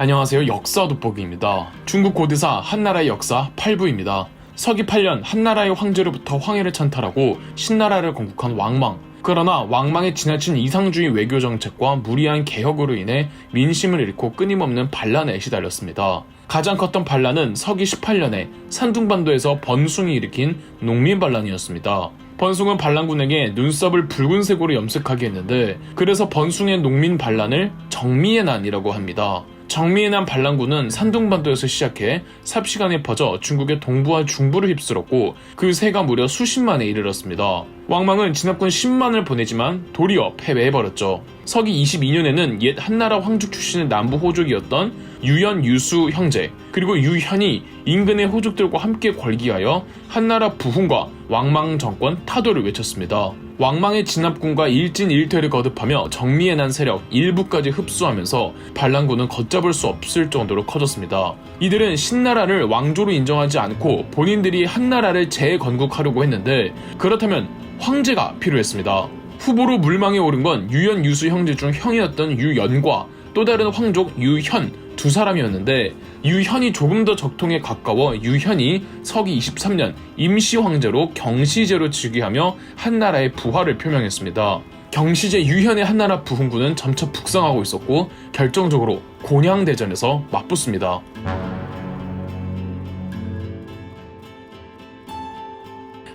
안녕하세요. 역사 돋보기입니다. 중국 고대사 한나라의 역사 8부입니다. 서기 8년 한나라의 황제로부터 황해를 찬탈하고 신나라를 건국한 왕망. 그러나 왕망의 지나친 이상주의 외교 정책과 무리한 개혁으로 인해 민심을 잃고 끊임없는 반란에 시달렸습니다. 가장 컸던 반란은 서기 18년에 산둥반도에서 번숭이 일으킨 농민반란이었습니다. 번숭은 반란군에게 눈썹을 붉은색으로 염색하게 했는데, 그래서 번숭의 농민 반란을 정미의 난이라고 합니다. 정미의 난 반란군은 산둥반도에서 시작해 삽시간에 퍼져 중국의 동부와 중부를 휩쓸었고, 그 세가 무려 수십만에 이르렀습니다. 왕망은 진압군 10만을 보내지만 도리어 패배해버렸죠. 서기 22년에는 옛 한나라 황족 출신의 남부 호족이었던 유연, 유수 형제, 그리고 유현이 인근의 호족들과 함께 걸기하여 한나라 부흥과 왕망 정권 타도를 외쳤습니다. 왕망의 진압군과 일진일퇴를 거듭하며 정미의 난 세력 일부까지 흡수하면서 반란군은 걷잡을 수 없을 정도로 커졌습니다. 이들은 신나라를 왕조로 인정하지 않고 본인들이 한나라를 재건국하려고 했는데, 그렇다면 황제가 필요했습니다. 후보로 물망에 오른 건 유연, 유수 형제 중 형이었던 유연과 또 다른 황족 유현 두 사람이었는데, 유현이 조금 더 적통에 가까워 유현이 서기 23년 임시 황제로 경시제로 즉위하며 한나라의 부활을 표명했습니다. 경시제 유현의 한나라 부흥군은 점차 북상하고 있었고, 결정적으로 곤양대전에서 맞붙습니다.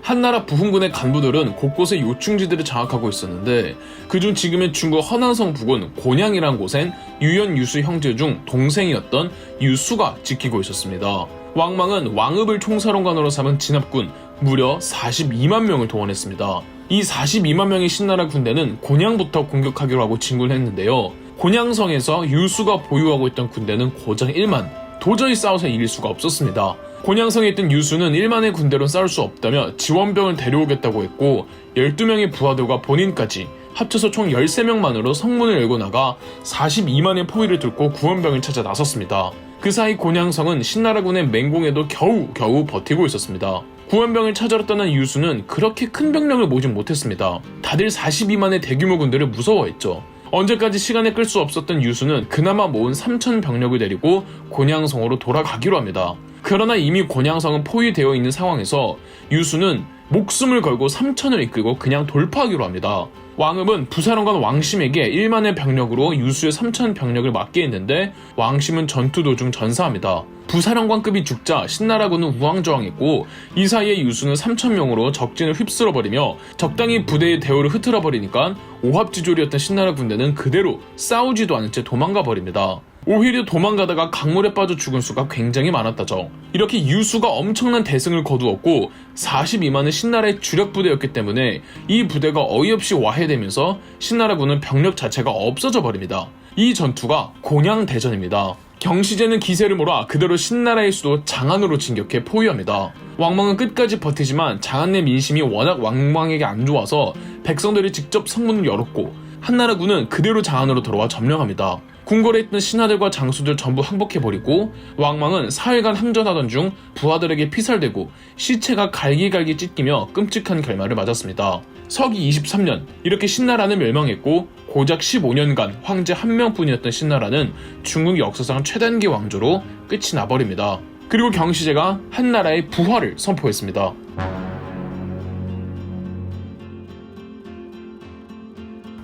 한나라 부흥군의 간부들은 곳곳에 요충지들을 장악하고 있었는데, 그중 지금의 중국 허난성 부근 곤양이란 곳엔 유연, 유수 형제 중 동생이었던 유수가 지키고 있었습니다. 왕망은 왕읍을 총사령관으로 삼은 진압군 무려 42만 명을 동원했습니다. 이 42만 명의 신나라 군대는 곤양부터 공격하기로 하고 진군을 했는데요. 곤양성에서 유수가 보유하고 있던 군대는 고작 1만, 도저히 싸워서 이길 수가 없었습니다. 곤양성에 있던 유수는 1만의 군대로 싸울 수 없다며 지원병을 데려오겠다고 했고, 12명의 부하들과 본인까지 합쳐서 총 13명만으로 성문을 열고 나가 42만의 포위를 뚫고 구원병을 찾아 나섰습니다. 그 사이 곤양성은 신나라군의 맹공에도 겨우 버티고 있었습니다. 구원병을 찾으러 떠난 유수는 그렇게 큰 병력을 모진 못했습니다. 다들 42만의 대규모 군대를 무서워했죠. 언제까지 시간을 끌 수 없었던 유수는 그나마 모은 3천 병력을 데리고 곤양성으로 돌아가기로 합니다. 그러나 이미 곤양성은 포위되어 있는 상황에서 유수는 목숨을 걸고 3천을 이끌고 그냥 돌파하기로 합니다. 왕읍은 부사령관 왕심에게 1만의 병력으로 유수의 3천 병력을 맡게 했는데, 왕심은 전투 도중 전사합니다. 부사령관급이 죽자 신나라군은 우왕좌왕했고, 이 사이에 유수는 3천명으로 적진을 휩쓸어버리며 적당히 부대의 대우를 흐트러버리니까 오합지졸이었던 신나라 군대는 그대로 싸우지도 않은 채 도망가버립니다. 오히려 도망가다가 강물에 빠져 죽은 수가 굉장히 많았다죠. 이렇게 유수가 엄청난 대승을 거두었고 42만은 신나라의 주력 부대였기 때문에 이 부대가 어이없이 와해되면서 신나라군은 병력 자체가 없어져 버립니다. 이 전투가 곤양대전입니다. 경시제는 기세를 몰아 그대로 신나라의 수도 장안으로 진격해 포위합니다. 왕망은 끝까지 버티지만 장안 내 민심이 워낙 왕망에게 안 좋아서 백성들이 직접 성문을 열었고, 한나라군은 그대로 장안으로 들어와 점령합니다. 궁궐에 있던 신하들과 장수들 전부 항복해버리고, 왕망은 사흘간 항전하던 중 부하들에게 피살되고 시체가 갈기갈기 찢기며 끔찍한 결말을 맞았습니다. 서기 23년 이렇게 신나라는 멸망했고, 고작 15년간 황제 한 명뿐이었던 신나라는 중국 역사상 최단기 왕조로 끝이 나버립니다. 그리고 경시제가 한나라의 부활을 선포했습니다.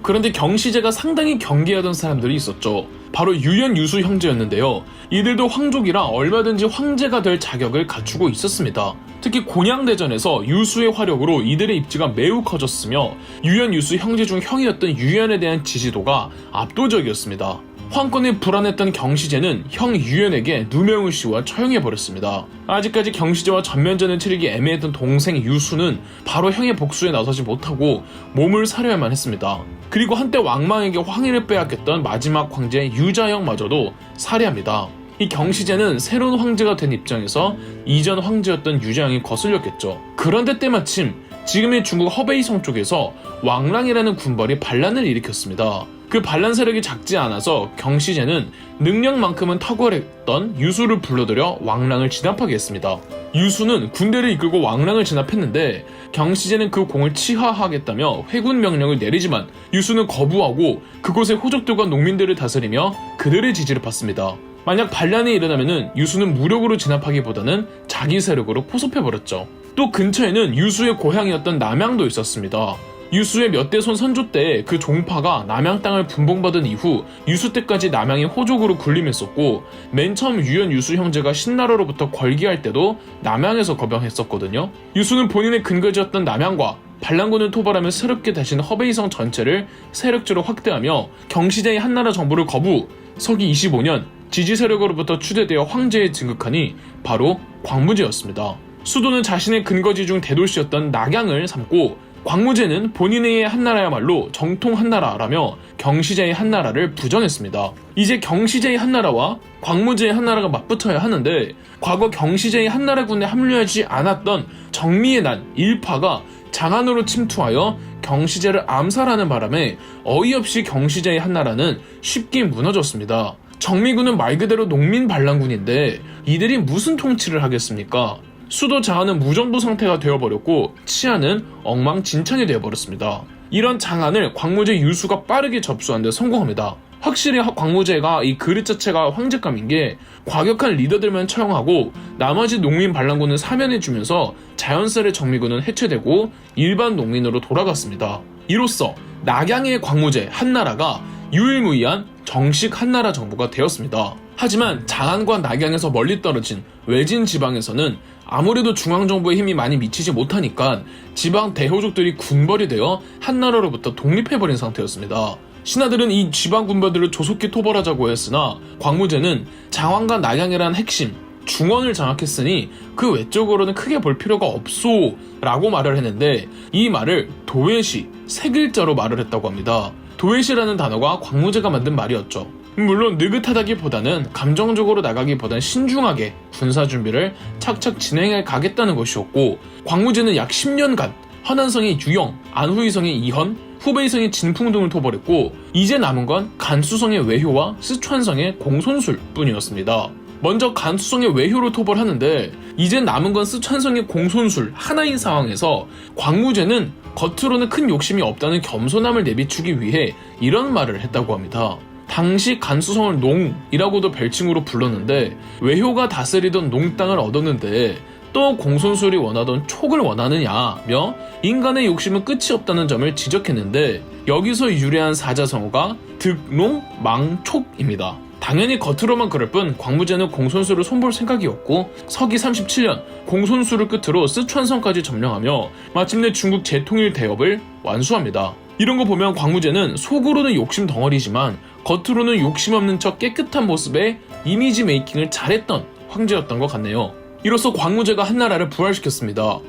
그런데 경시제가 상당히 경계하던 사람들이 있었죠. 바로 유연, 유수 형제였는데요. 이들도 황족이라 얼마든지 황제가 될 자격을 갖추고 있었습니다. 특히 곤양대전에서 유수의 화력으로 이들의 입지가 매우 커졌으며, 유연, 유수 형제 중 형이었던 유연에 대한 지지도가 압도적이었습니다. 황권에 불안했던 경시제는 형 유연에게 누명을 씌워 처형해버렸습니다. 아직까지 경시제와 전면전을 치르기 애매했던 동생 유수는 바로 형의 복수에 나서지 못하고 몸을 사려야만 했습니다. 그리고 한때 왕망에게 황해를 빼앗겼던 마지막 황제 유자영마저도 살해합니다. 이 경시제는 새로운 황제가 된 입장에서 이전 황제였던 유자영이 거슬렸겠죠. 그런데 때마침 지금의 중국 허베이성 쪽에서 왕랑이라는 군벌이 반란을 일으켰습니다. 그 반란 세력이 작지 않아서 경시제는 능력만큼은 탁월했던 유수를 불러들여 왕랑을 진압하게 했습니다. 유수는 군대를 이끌고 왕랑을 진압했는데 경시제는 그 공을 치하하겠다며 회군 명령을 내리지만 유수는 거부하고 그곳의 호족들과 농민들을 다스리며 그들의 지지를 받습니다. 만약 반란이 일어나면 유수는 무력으로 진압하기보다는 자기 세력으로 포섭해버렸죠. 또 근처에는 유수의 고향이었던 남양도 있었습니다. 유수의 몇 대손 선조 때 그 종파가 남양 땅을 분봉받은 이후 유수 때까지 남양이 호족으로 군림했었고 맨 처음 유연 유수 형제가 신나라로부터 걸기할 때도 남양에서 거병했었거든요. 유수는 본인의 근거지였던 남양과 반란군을 토벌하며 새롭게 다신 허베이성 전체를 세력적으로 확대하며 경시제의 한나라 정부를 거부, 서기 25년 지지 세력으로부터 추대되어 황제에 진극하니 바로 광무제였습니다. 수도는 자신의 근거지 중 대도시였던 낙양을 삼고 광무제는 본인의 한나라야말로 정통 한나라라며 경시제의 한나라를 부정했습니다. 이제 경시제의 한나라와 광무제의 한나라가 맞붙어야 하는데 과거 경시제의 한나라군에 합류하지 않았던 정미의 난 일파가 장안으로 침투하여 경시제를 암살하는 바람에 어이없이 경시제의 한나라는 쉽게 무너졌습니다. 정미군은 말 그대로 농민 반란군인데 이들이 무슨 통치를 하겠습니까? 수도 장안은 무정부 상태가 되어버렸고 치안은 엉망진창이 되어버렸습니다. 이런 장안을 광무제 유수가 빠르게 접수하는 데 성공합니다. 확실히 광무제가 이 그릇 자체가 황제감인 게 과격한 리더들만 처형하고 나머지 농민 반란군은 사면해주면서 자연스레 정미군은 해체되고 일반 농민으로 돌아갔습니다. 이로써 낙양의 광무제 한나라가 유일무이한 정식 한나라 정부가 되었습니다. 하지만 장안과 낙양에서 멀리 떨어진 외진 지방에서는 아무래도 중앙정부의 힘이 많이 미치지 못하니까 지방 대호족들이 군벌이 되어 한나라로부터 독립해버린 상태였습니다. 신하들은 이 지방 군벌들을 조속히 토벌하자고 했으나 광무제는 장안과 낙양이라는 핵심 중원을 장악했으니 그 외적으로는 크게 볼 필요가 없소 라고 말을 했는데 이 말을 도외시 세 글자로 말을 했다고 합니다. 도외시라는 단어가 광무제가 만든 말이었죠. 물론 느긋하다기보다는 감정적으로 나가기보단 신중하게 군사준비를 착착 진행해 가겠다는 것이었고 광무제는 약 10년간 허난성의 유영, 안후이성의 이헌, 후베이성의 진풍 등을 토벌했고 이제 남은 건 간수성의 외효와 스촨성의 공손술 뿐이었습니다. 먼저 간수성의 외효를 토벌하는데 이제 남은 건 스촨성의 공손술 하나인 상황에서 광무제는 겉으로는 큰 욕심이 없다는 겸손함을 내비추기 위해 이런 말을 했다고 합니다. 당시 간수성을 농이라고도 별칭으로 불렀는데 외효가 다스리던 농땅을 얻었는데 또 공손술이 원하던 촉을 원하느냐며 인간의 욕심은 끝이 없다는 점을 지적했는데 여기서 유래한 사자성어가 득농망촉입니다. 당연히 겉으로만 그럴 뿐 광무제는 공손술을 손볼 생각이었고 서기 37년 공손술을 끝으로 스촨성까지 점령하며 마침내 중국 재통일 대업을 완수합니다. 이런 거 보면 광무제는 속으로는 욕심 덩어리지만 겉으로는 욕심 없는 척 깨끗한 모습의 이미지 메이킹을 잘했던 황제였던 것 같네요. 이로써 광무제가 한나라를 부활시켰습니다.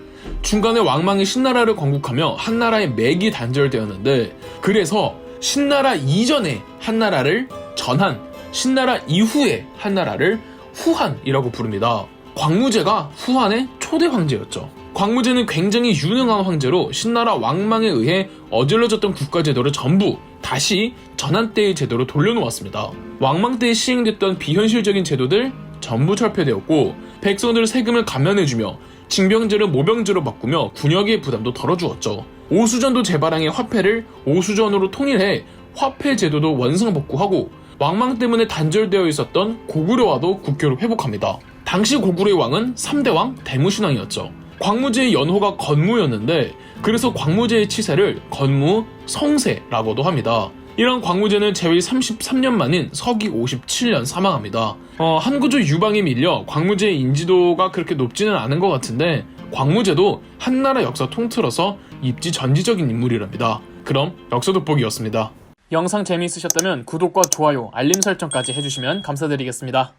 중간에 왕망이 신나라를 건국하며 한나라의 맥이 단절되었는데 그래서 신나라 이전에 한나라를 전한, 신나라 이후에 한나라를 후한이라고 부릅니다. 광무제가 후한의 초대 황제였죠. 광무제는 굉장히 유능한 황제로 신나라 왕망에 의해 어질러졌던 국가제도를 전부 다시 전한 때의 제도로 돌려놓았습니다. 왕망 때 시행됐던 비현실적인 제도들 전부 철폐되었고 백성들 세금을 감면해주며 징병제를 모병제로 바꾸며 군역의 부담도 덜어주었죠. 오수전도 재발항해 화폐를 오수전으로 통일해 화폐 제도도 원상복구하고 왕망 때문에 단절되어 있었던 고구려와도 국교를 회복합니다. 당시 고구려의 왕은 3대 왕 대무신왕이었죠. 광무제의 연호가 건무였는데 그래서 광무제의 치세를 건무 성세라고도 합니다. 이런 광무제는 재위 33년 만인 서기 57년 사망합니다. 한구조 유방에 밀려 광무제의 인지도가 그렇게 높지는 않은 것 같은데 광무제도 한나라 역사 통틀어서 입지전지적인 인물이랍니다. 그럼 역사 돋보기였습니다. 영상 재미있으셨다면 구독과 좋아요, 알림 설정까지 해주시면 감사드리겠습니다.